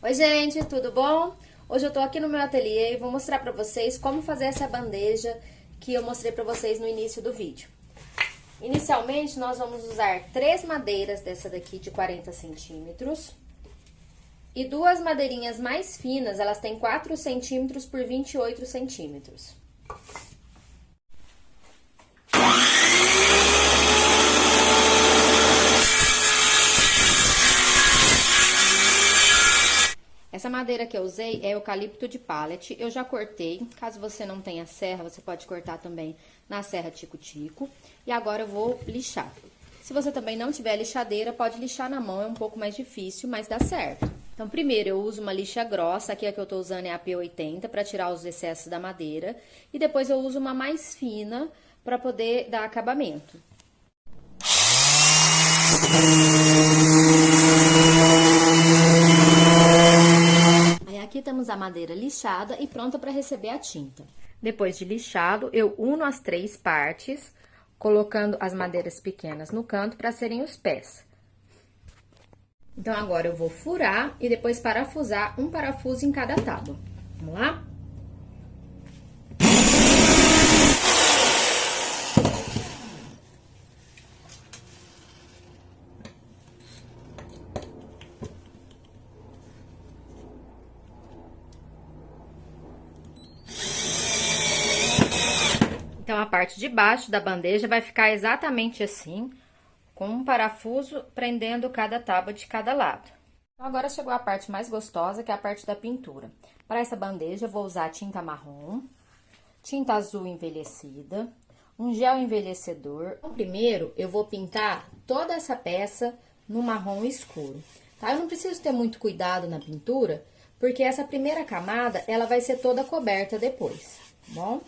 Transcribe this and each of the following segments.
Oi gente, tudo bom? Hoje eu tô aqui no meu ateliê e vou mostrar pra vocês como fazer essa bandeja que eu mostrei pra vocês no início do vídeo. Inicialmente nós vamos usar 3 madeiras dessa daqui de 40 centímetros e 2 madeirinhas mais finas, elas têm 4 centímetros por 28 centímetros. Essa madeira que eu usei é eucalipto de pallet, eu já cortei, caso você não tenha serra, você pode cortar também na serra tico-tico. E agora eu vou lixar. Se você também não tiver lixadeira, pode lixar na mão, é um pouco mais difícil, mas dá certo. Então, primeiro eu uso uma lixa grossa, aqui a que eu tô usando é a P80, para tirar os excessos da madeira. E depois eu uso uma mais fina, para poder dar acabamento. Aqui temos a madeira lixada e pronta para receber a tinta. Depois de lixado, eu uno as 3 partes, colocando as madeiras pequenas no canto para serem os pés. Então, agora eu vou furar e depois parafusar um parafuso em cada tábua. Vamos lá? Então, a parte de baixo da bandeja vai ficar exatamente assim, com um parafuso prendendo cada tábua de cada lado. Então, agora chegou a parte mais gostosa, que é a parte da pintura. Para essa bandeja, eu vou usar tinta marrom, tinta azul envelhecida, um gel envelhecedor. Então, primeiro, eu vou pintar toda essa peça no marrom escuro, tá? Eu não preciso ter muito cuidado na pintura, porque essa primeira camada, ela vai ser toda coberta depois, tá bom?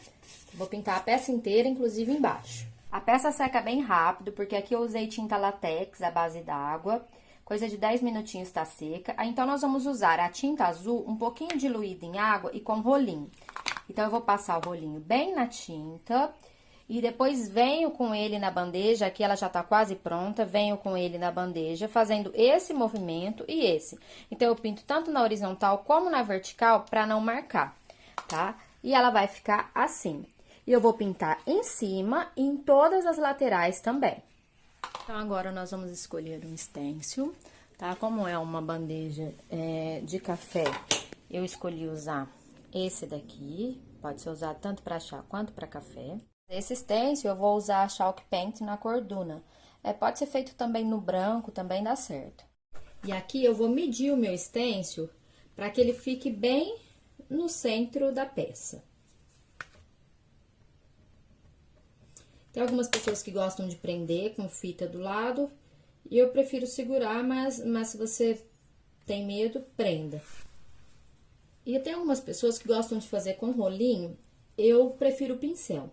Vou pintar a peça inteira, inclusive embaixo. A peça seca bem rápido, porque aqui eu usei tinta latex à base d'água. Coisa de 10 minutinhos tá seca. Então, nós vamos usar a tinta azul um pouquinho diluída em água e com rolinho. Então, eu vou passar o rolinho bem na tinta. E depois venho com ele na bandeja, aqui ela já tá quase pronta. Venho com ele na bandeja, fazendo esse movimento e esse. Então, eu pinto tanto na horizontal como na vertical, pra não marcar, tá? E ela vai ficar assim. E eu vou pintar em cima e em todas as laterais também. Então, agora nós vamos escolher um stencil, tá? Como é uma bandeja de café, eu escolhi usar esse daqui. Pode ser usado tanto para chá quanto para café. Esse stencil eu vou usar a Chalk Paint na cor Duna. Pode ser feito também no branco, também dá certo. E aqui eu vou medir o meu stencil para que ele fique bem no centro da peça. Tem algumas pessoas que gostam de prender com fita do lado, e eu prefiro segurar, mas se você tem medo, prenda. E tem algumas pessoas que gostam de fazer com rolinho, eu prefiro o pincel,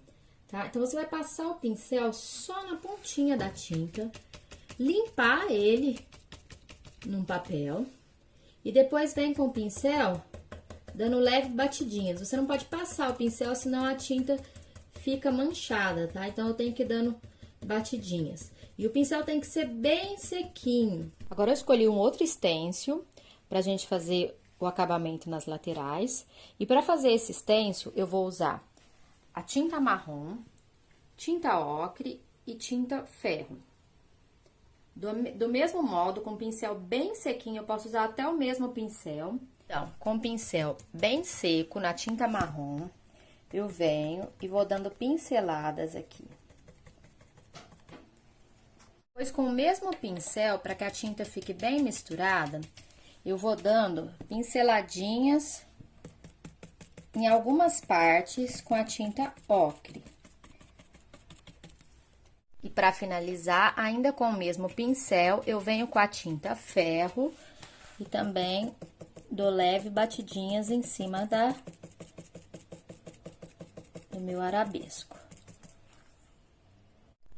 tá? Então, você vai passar o pincel só na pontinha da tinta, limpar ele num papel, e depois vem com o pincel dando leve batidinhas. Você não pode passar o pincel, senão a tinta fica manchada, tá? Então, eu tenho que ir dando batidinhas. E o pincel tem que ser bem sequinho. Agora, eu escolhi um outro stencil pra gente fazer o acabamento nas laterais. E pra fazer esse stencil, eu vou usar a tinta marrom, tinta ocre e tinta ferro. Do mesmo modo, com o pincel bem sequinho, eu posso usar até o mesmo pincel. Então, com o pincel bem seco na tinta marrom, eu venho e vou dando pinceladas aqui. Depois, com o mesmo pincel, para que a tinta fique bem misturada, eu vou dando pinceladinhas em algumas partes com a tinta ocre. E para finalizar, ainda com o mesmo pincel, eu venho com a tinta ferro e também dou leve batidinhas em cima do meu arabesco.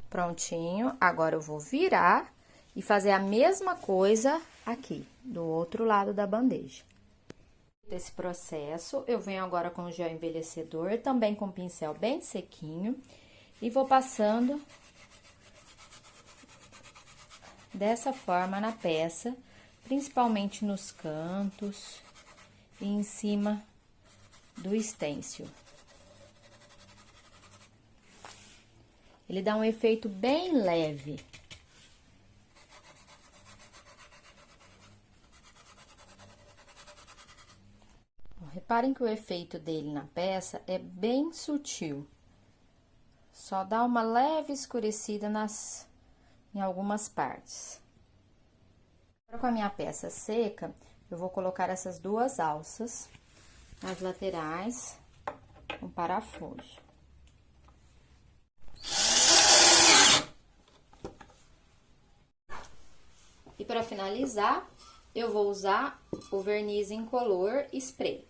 Prontinho, agora eu vou virar e fazer a mesma coisa aqui, do outro lado da bandeja. Desse processo, eu venho agora com o gel envelhecedor, também com o pincel bem sequinho, e vou passando dessa forma na peça, principalmente nos cantos e em cima do stencil. Ele dá um efeito bem leve. Reparem que o efeito dele na peça é bem sutil. Só dá uma leve escurecida em algumas partes. Agora, com a minha peça seca, eu vou colocar essas duas alças nas laterais com parafuso. E para finalizar, eu vou usar o verniz incolor spray.